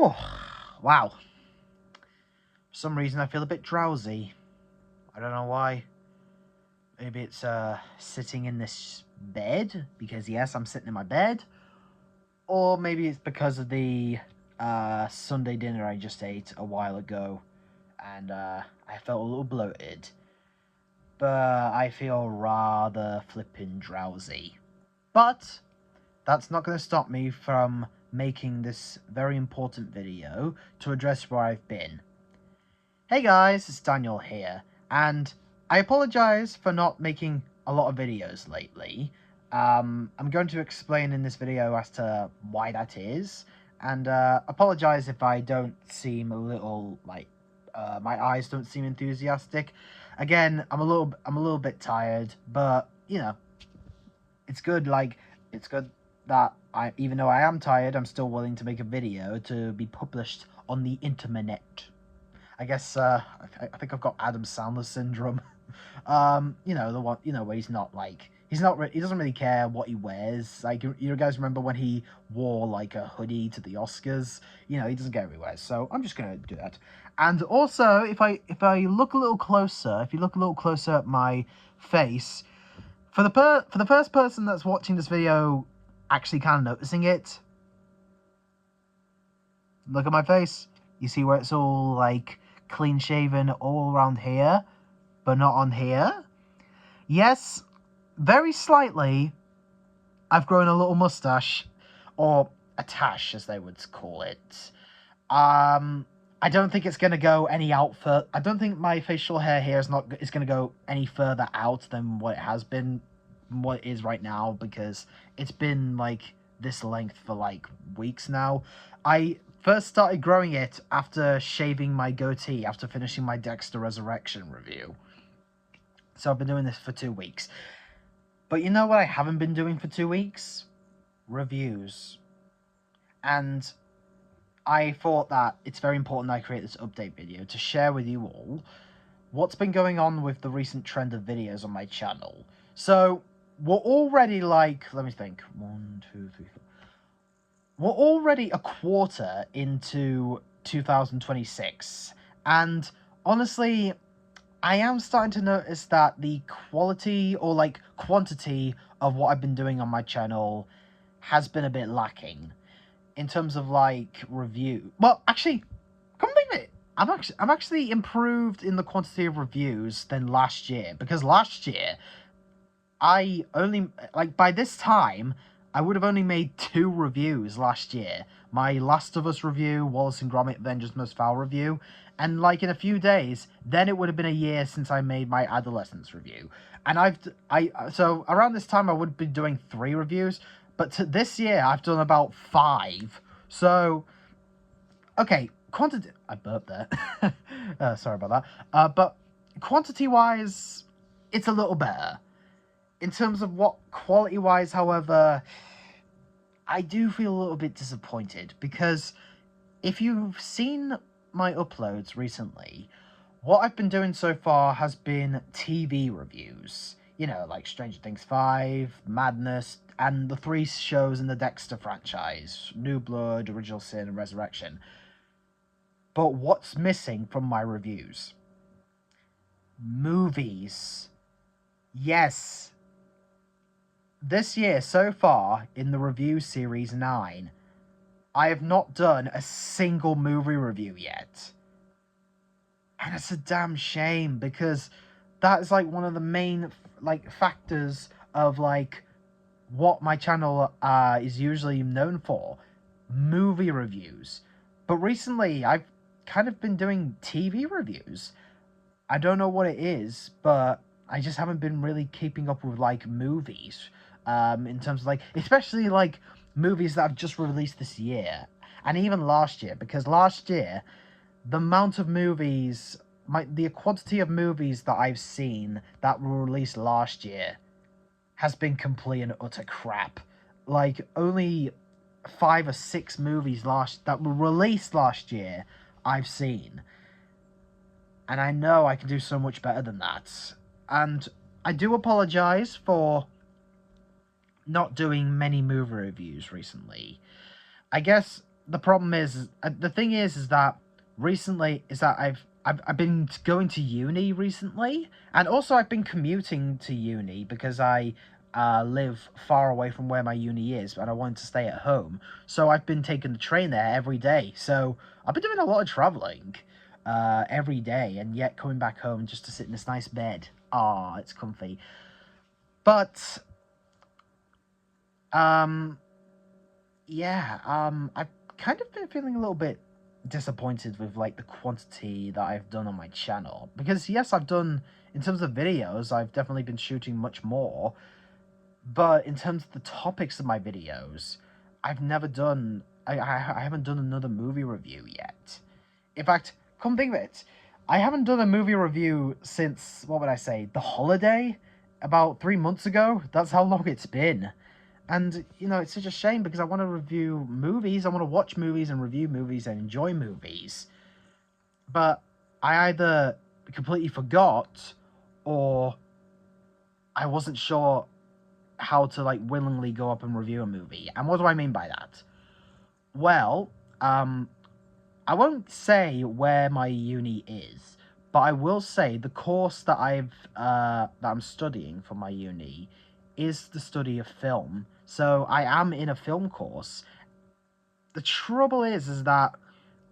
Oh, wow. For some reason I feel a bit drowsy. I don't know why. Maybe it's sitting in this bed, because yes, I'm sitting in my bed. Or maybe it's because of the Sunday dinner I just ate a while ago, and I felt a little bloated. But I feel rather flippin' drowsy. But that's not going to stop me from making this very important video to address where I've been. Hey guys, it's Daniel here, and I apologise for not making a lot of videos lately. I'm going to explain in this video as to why that is, and apologise if I don't seem a little, like, my eyes don't seem enthusiastic. Again, I'm a little bit tired, but, you know, it's good, it's good that even though I am tired, I'm still willing to make a video to be published on the internet. I guess I think I've got Adam Sandler syndrome. You know, the one, where he doesn't really care what he wears. Like, you guys remember when he wore like a hoodie to the Oscars? You know, he doesn't get everywhere. So I'm just gonna do that. And also, if I look a little closer, if you look a little closer at my face, for the first person that's watching this video actually kind of noticing it, look at my face. You see where it's all like clean shaven all around here, but not on here? Yes, very slightly, I've grown a little mustache, or a tash as they would call it. I don't think it's going to go any out for. I don't think my facial hair here is going to go any further out than what it has been, what it is right now, because it's been like this length for like weeks now. I first started growing it after shaving my goatee after finishing my Dexter Resurrection review. So I've been doing this for 2 weeks. But you know what I haven't been doing for 2 weeks? Reviews. And I thought that it's very important that I create this update video to share with you all what's been going on with the recent trend of videos on my channel. So we're already like, let me think, 1, 2, 3, 4. We're already a quarter into 2026, and honestly, I am starting to notice that the quality or like quantity of what I've been doing on my channel has been a bit lacking in terms of like review. Well, actually, come think of it, I'm actually improved in the quantity of reviews than last year, because last year I only, like, by this time I would have only made 2 reviews last year. My Last of Us review, Wallace and Gromit Vengeance Most Foul review, and like in a few days, then it would have been a year since I made my Adolescence review. And so around this time I would be doing 3 reviews, but this year I've done about 5. So, okay, quantity, I burped there. Sorry about that. But quantity-wise, it's a little better. In terms of what quality-wise, however, I do feel a little bit disappointed, because if you've seen my uploads recently, what I've been doing so far has been TV reviews. You know, like Stranger Things 5, Madness, and the 3 shows in the Dexter franchise, New Blood, Original Sin, and Resurrection. But what's missing from my reviews? Movies. Yes. This year, so far, in the review series 9, I have not done a single movie review yet. And it's a damn shame, because that is like one of the main like factors of like what my channel is usually known for, movie reviews. But recently I've kind of been doing TV reviews. I don't know what it is, but I just haven't been really keeping up with like movies, in terms of like, especially like movies that have just released this year and even last year, because last year the amount of movies, the quantity of movies that I've seen that were released last year has been complete and utter crap. Like, only 5 or 6 movies that were released last year I've seen. And I know I can do so much better than that. And I do apologise for not doing many movie reviews recently. I guess the problem is the thing is that recently is that I've been going to uni recently, and also I've been commuting to uni because I live far away from where my uni is, and I wanted to stay at home. So I've been taking the train there every day. So I've been doing a lot of traveling every day, and yet coming back home just to sit in this nice bed. Ah, it's comfy. But um, yeah, I've kind of been feeling a little bit disappointed with like the quantity that I've done on my channel, because yes, I've done, in terms of videos, I've definitely been shooting much more, but in terms of the topics of my videos, I've never done I haven't done another movie review yet. In fact, come think of it, I haven't done a movie review since, what would I say, the holiday, about 3 months ago. That's how long it's been. And, you know, it's such a shame because I want to review movies, I want to watch movies and review movies and enjoy movies. But I either completely forgot, or I wasn't sure how to, like, willingly go up and review a movie. And what do I mean by that? Well, I won't say where my uni is, but I will say the course that I'm studying for my uni is the study of film. So I am in a film course. The trouble is that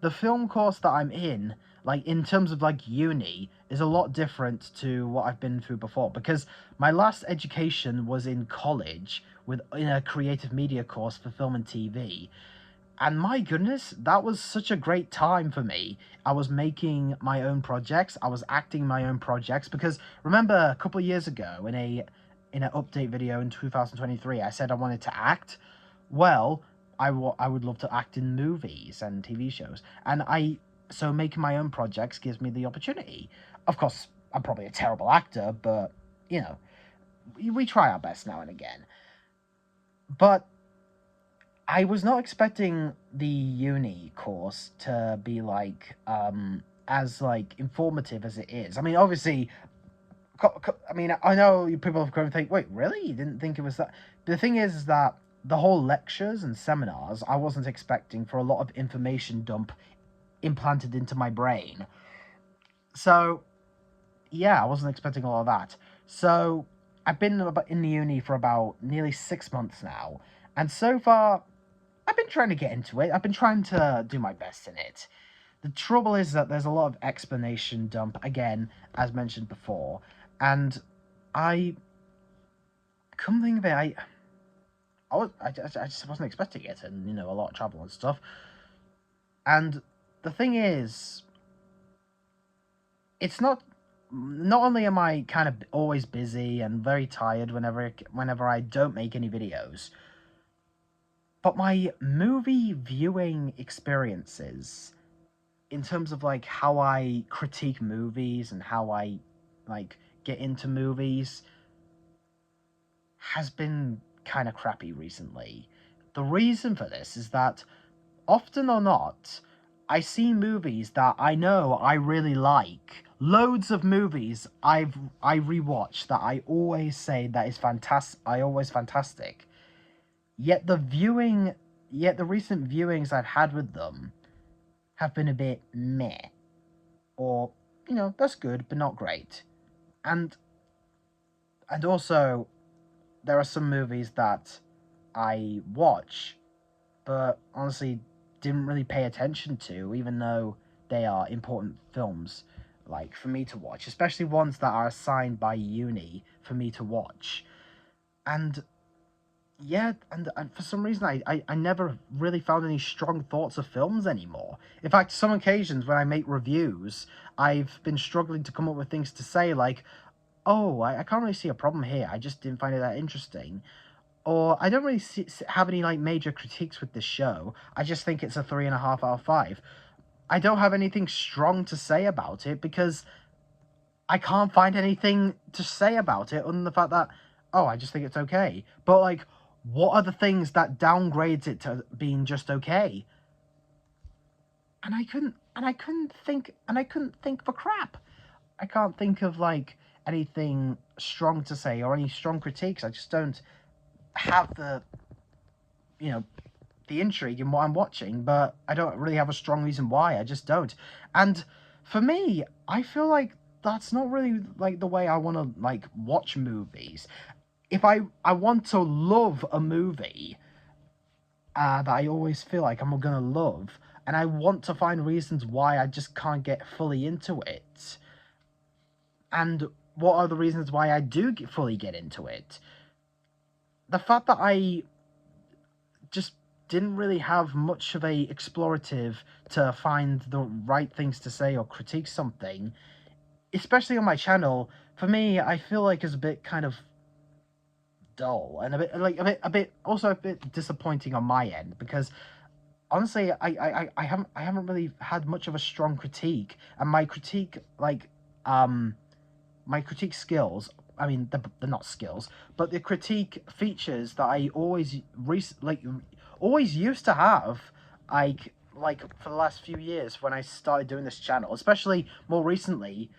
the film course that I'm in, like in terms of like uni, is a lot different to what I've been through before, because my last education was in college in a creative media course for film and TV. And my goodness, that was such a great time for me. I was making my own projects. I was acting my own projects, because remember a couple of years ago in an update video in 2023, I said I wanted to act. Well, I would love to act in movies and TV shows. And so making my own projects gives me the opportunity. Of course, I'm probably a terrible actor, but you know, we try our best now and again. But I was not expecting the uni course to be like as like informative as it is. I mean, obviously, I mean, I know people have come and think, wait, really? You didn't think it was that? But the thing is that the whole lectures and seminars, I wasn't expecting for a lot of information dump implanted into my brain. So yeah, I wasn't expecting all of that. So I've been in the uni for about nearly 6 months now, and so far I've been trying to get into it. I've been trying to do my best in it. The trouble is that there's a lot of explanation dump, again, as mentioned before, and I come think of it, I just wasn't expecting it, and you know, a lot of travel and stuff. And the thing is, it's not only am I kind of always busy and very tired whenever I don't make any videos, but my movie viewing experiences, in terms of like how I critique movies and how I like get into movies, has been kind of crappy recently. The reason for this is that often or not, I see movies that I know I really like. Loads of movies I rewatch that I always say that is fantastic. Fantastic. Yet the recent viewings I've had with them have been a bit meh, or you know, that's good but not great. And also, there are some movies that I watch, but honestly didn't really pay attention to, even though they are important films, like for me to watch, especially ones that are assigned by uni for me to watch. And yeah, and for some reason I never really found any strong thoughts of films anymore. In fact, some occasions when I make reviews, I've been struggling to come up with things to say, like, oh, I can't really see a problem here, I just didn't find it that interesting. Or I don't really have any like major critiques with this show, I just think it's a 3.5 out of 5. I don't have anything strong to say about it, because I can't find anything to say about it other than the fact that, oh, I just think it's okay. But like, what are the things that downgrades it to being just okay? And I couldn't think for crap. I can't think of like anything strong to say or any strong critiques. I just don't have the, you know, the intrigue in what I'm watching, but I don't really have a strong reason why. I just don't. And for me, I feel like that's not really like the way I want to like watch movies. If I want to love a movie that I always feel like I'm gonna love, and I want to find reasons why I just can't get fully into it. And what are the reasons why I do fully get into it? The fact that I just didn't really have much of a explorative to find the right things to say or critique something, especially on my channel, for me, I feel like is a bit kind of dull and a bit also a bit disappointing on my end, because honestly, I haven't really had much of a strong critique, and my critique my critique skills, I mean, they're not skills, but the critique features that I always used to have, like for the last few years when I started doing this channel, especially more recently,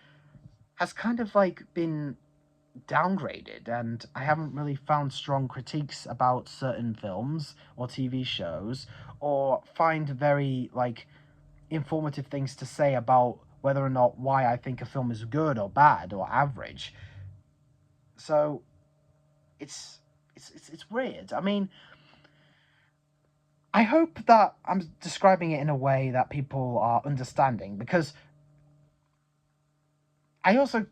has kind of like been downgraded, and I haven't really found strong critiques about certain films or TV shows, or find very like informative things to say about whether or not why I think a film is good or bad or average. So it's weird. I mean, I hope that I'm describing it in a way that people are understanding, because I also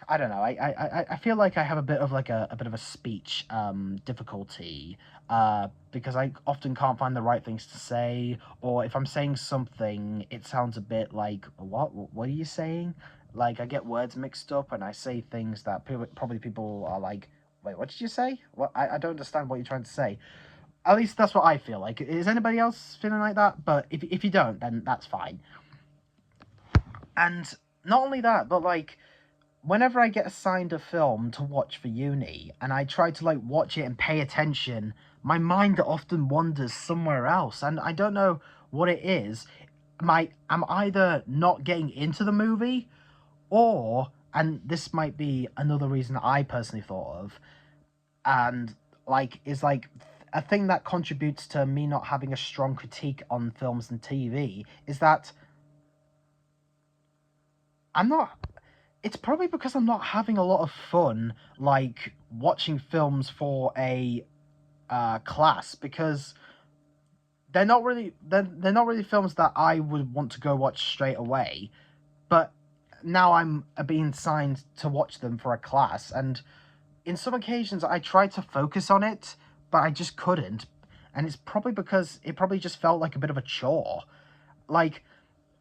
I don't know. I feel like I have a bit of like a bit of a speech difficulty, because I often can't find the right things to say, or if I'm saying something, it sounds a bit like what are you saying? Like I get words mixed up, and I say things that probably people are like, wait, what did you say? What I don't understand what you're trying to say. At least that's what I feel like. Is anybody else feeling like that? But if you don't, then that's fine. And not only that, but like whenever I get assigned a film to watch for uni and I try to like watch it and pay attention, my mind often wanders somewhere else, and I don't know what it is. I'm either not getting into the movie, or, and this might be another reason I personally thought of, and like is like a thing that contributes to me not having a strong critique on films and TV, is that I'm not it's probably because I'm not having a lot of fun, like watching films for a class, because they're not really films that I would want to go watch straight away. But now I'm being signed to watch them for a class, and in some occasions I tried to focus on it, but I just couldn't, and it's probably because it probably just felt like a bit of a chore. Like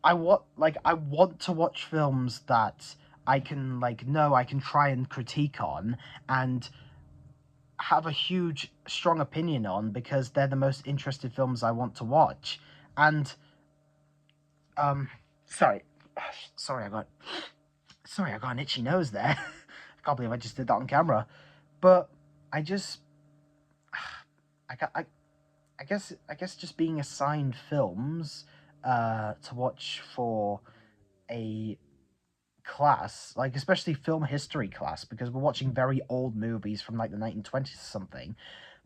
I want to watch films that I can like know I can try and critique on and have a huge strong opinion on, because they're the most interested films I want to watch. And um sorry sorry I got an itchy nose there. I can't believe I just did that on camera. But I just I got I guess just being assigned films to watch for a class, like especially film history class, because we're watching very old movies from like the 1920s or something.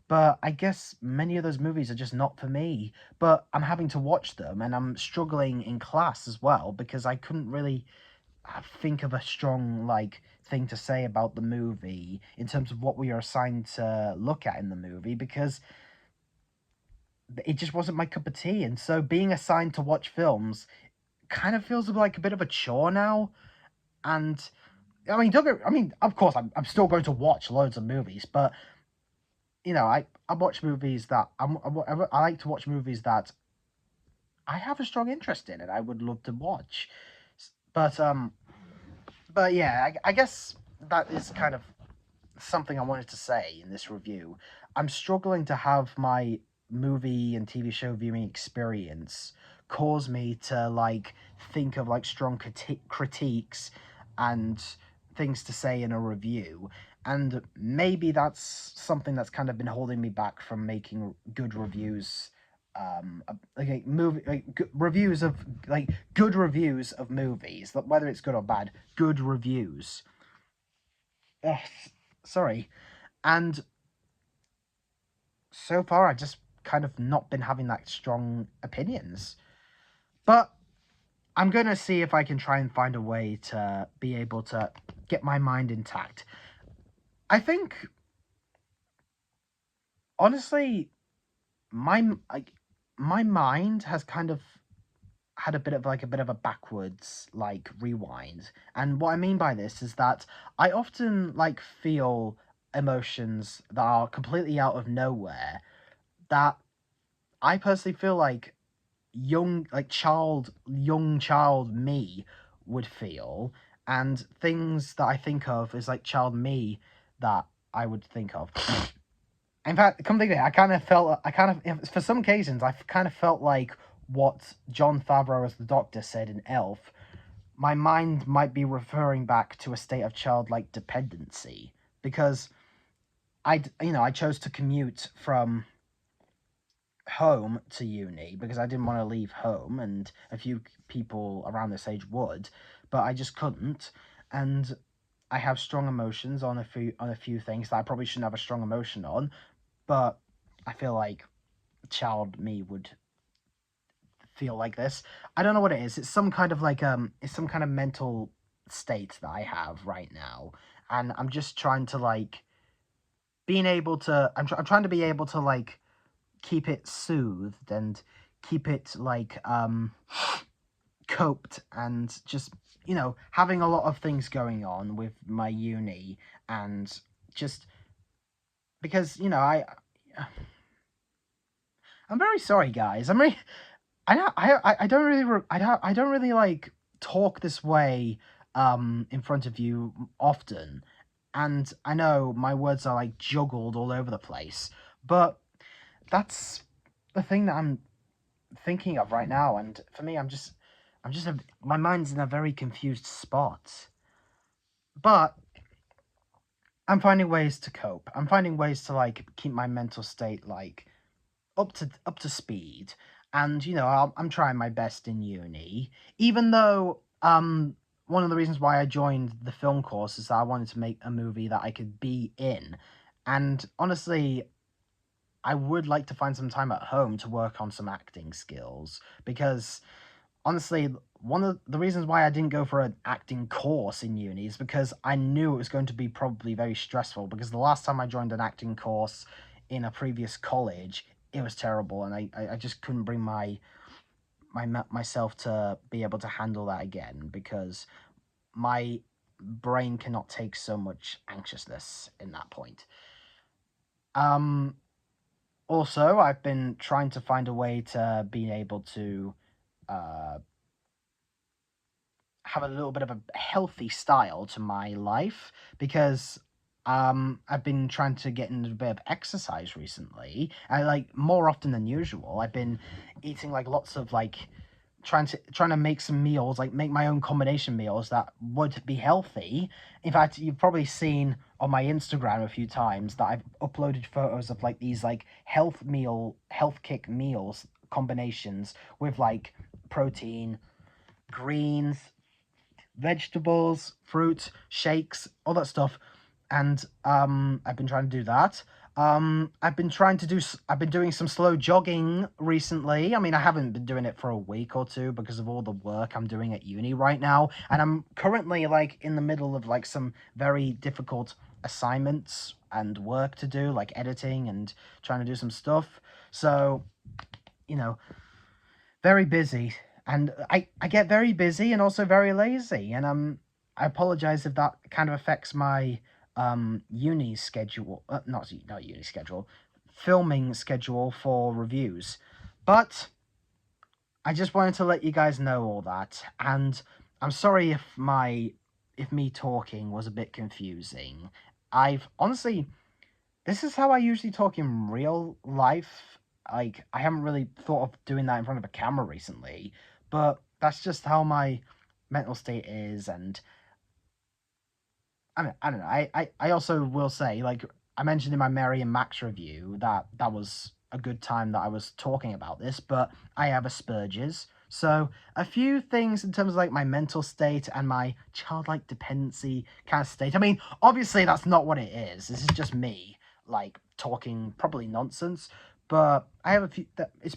But I guess many of those movies are just not for me. But I'm having to watch them, and I'm struggling in class as well, because I couldn't really think of a strong like thing to say about the movie in terms of what we are assigned to look at in the movie, because it just wasn't my cup of tea. And so being assigned to watch films kind of feels like a bit of a chore now. And I mean, of course, I'm still going to watch loads of movies, but you know, I watch movies that I like to watch movies that I have a strong interest in and I would love to watch. But yeah, I guess that is kind of something I wanted to say in this review. I'm struggling to have my movie and TV show viewing experience cause me to like think of like strong critiques and things to say in a review. And maybe that's something that's kind of been holding me back from making good reviews, like movie reviews of like good reviews of movies, whether it's good or bad, good reviews. Ugh, sorry. And so far, I just kind of not been having that strong opinions. But I'm gonna see if I can try and find a way to be able to get my mind intact. I think, honestly, my mind has kind of had a bit of a backwards like rewind. And what I mean by this is that I often like feel emotions that are completely out of nowhere that I personally feel like young child me would feel, and things that I think of is like child me that I would think of. In fact, come think of it, for some occasions, I kind of felt like what John Favreau as the Doctor said in Elf. My mind might be referring back to a state of childlike dependency because I chose to commute from home to uni because I didn't want to leave home, and a few people around this age would, but I just couldn't, and I have strong emotions on a few things that I probably shouldn't have a strong emotion on, but I feel like child me would feel like this. I don't know what it is. It's some kind of it's some kind of mental state that I have right now, and I'm just trying to like being able to. I'm trying to be able to like keep it soothed and keep it like coped, and just having a lot of things going on with my uni, and just because I'm very sorry, guys. I don't really I don't really like talk this way in front of you often, and I know my words are like juggled all over the place, but that's the thing that I'm thinking of right now, and for me, my mind's in a very confused spot. But I'm finding ways to cope. I'm finding ways to like keep my mental state like up to speed, and I'm trying my best in uni, even though one of the reasons why I joined the film course is that I wanted to make a movie that I could be in, and honestly, I would like to find some time at home to work on some acting skills, because honestly, one of the reasons why I didn't go for an acting course in uni is because I knew it was going to be probably very stressful, because the last time I joined an acting course in a previous college, it was terrible, and I just couldn't bring myself to be able to handle that again, because my brain cannot take so much anxiousness in that point. Um, Also, I've been trying to find a way to be able to uh, have a little bit of a healthy style to my life, because I've been trying to get into a bit of exercise recently. I like more often than usual. I've been eating like lots of like trying to make some meals, like make my own combination meals that would be healthy. In fact, you've probably seen on my Instagram a few times that I've uploaded photos of like these like health kick meals combinations with like protein, greens, vegetables, fruit, shakes, all that stuff. And I've been trying to do that. I've been doing some slow jogging recently. I mean, I haven't been doing it for a week or two because of all the work I'm doing at uni right now, and I'm currently like in the middle of like some very difficult assignments and work to do, like editing and trying to do some stuff. So, you know, very busy, and I get very busy and also very lazy, and I apologize if that kind of affects my uni schedule, not uni schedule, filming schedule for reviews, but I just wanted to let you guys know all that, and I'm sorry if me talking was a bit confusing. I've honestly, this is how I usually talk in real life. Like, I haven't really thought of doing that in front of a camera recently, but that's just how my mental state is. And I don't know. I also will say, like, I mentioned in my Mary and Max review that that was a good time that I was talking about this, but I have Asperger's. So a few things in terms of like my mental state and my childlike dependency kind of state. I mean, obviously that's not what it is. This is just me like talking probably nonsense, but I have a few that it's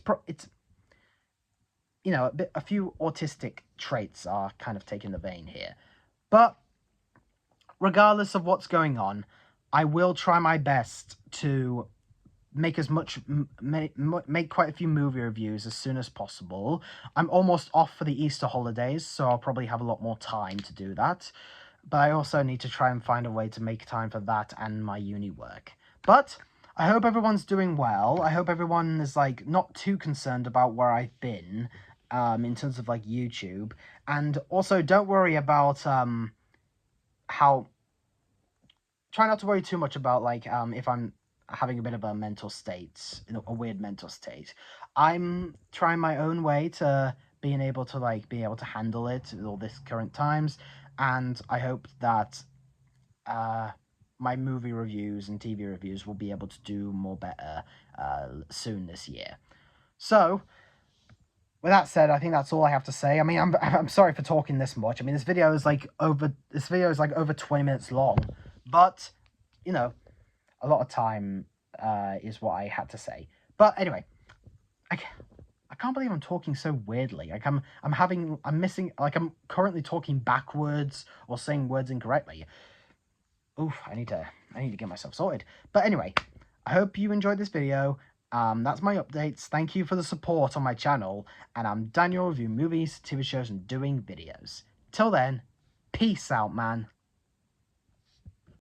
you know, a few autistic traits are kind of taking the vein here. But regardless of what's going on, I will try my best to make make quite a few movie reviews as soon as possible. I'm almost off for the Easter holidays, so I'll probably have a lot more time to do that. But I also need to try and find a way to make time for that and my uni work. But I hope everyone's doing well. I hope everyone is like not too concerned about where I've been in terms of like YouTube. And also don't worry about how try not to worry too much about like if I'm having a bit of a mental state, a weird mental state. I'm trying my own way to being able to handle it at all this current times, and I hope that my movie reviews and TV reviews will be able to do more better soon this year. So with that said, I think that's all I have to say. I mean, I'm sorry for talking this much. I mean, this video is like over 20 minutes long, but you know, a lot of time is what I had to say. But anyway, I can't believe I'm talking so weirdly. Like I'm missing, like I'm currently talking backwards or saying words incorrectly. Oof, I need to get myself sorted. But anyway, I hope you enjoyed this video. That's my updates. Thank you for the support on my channel, and I'm Daniel, reviewing movies, TV shows, and doing videos. Till then, peace out, man.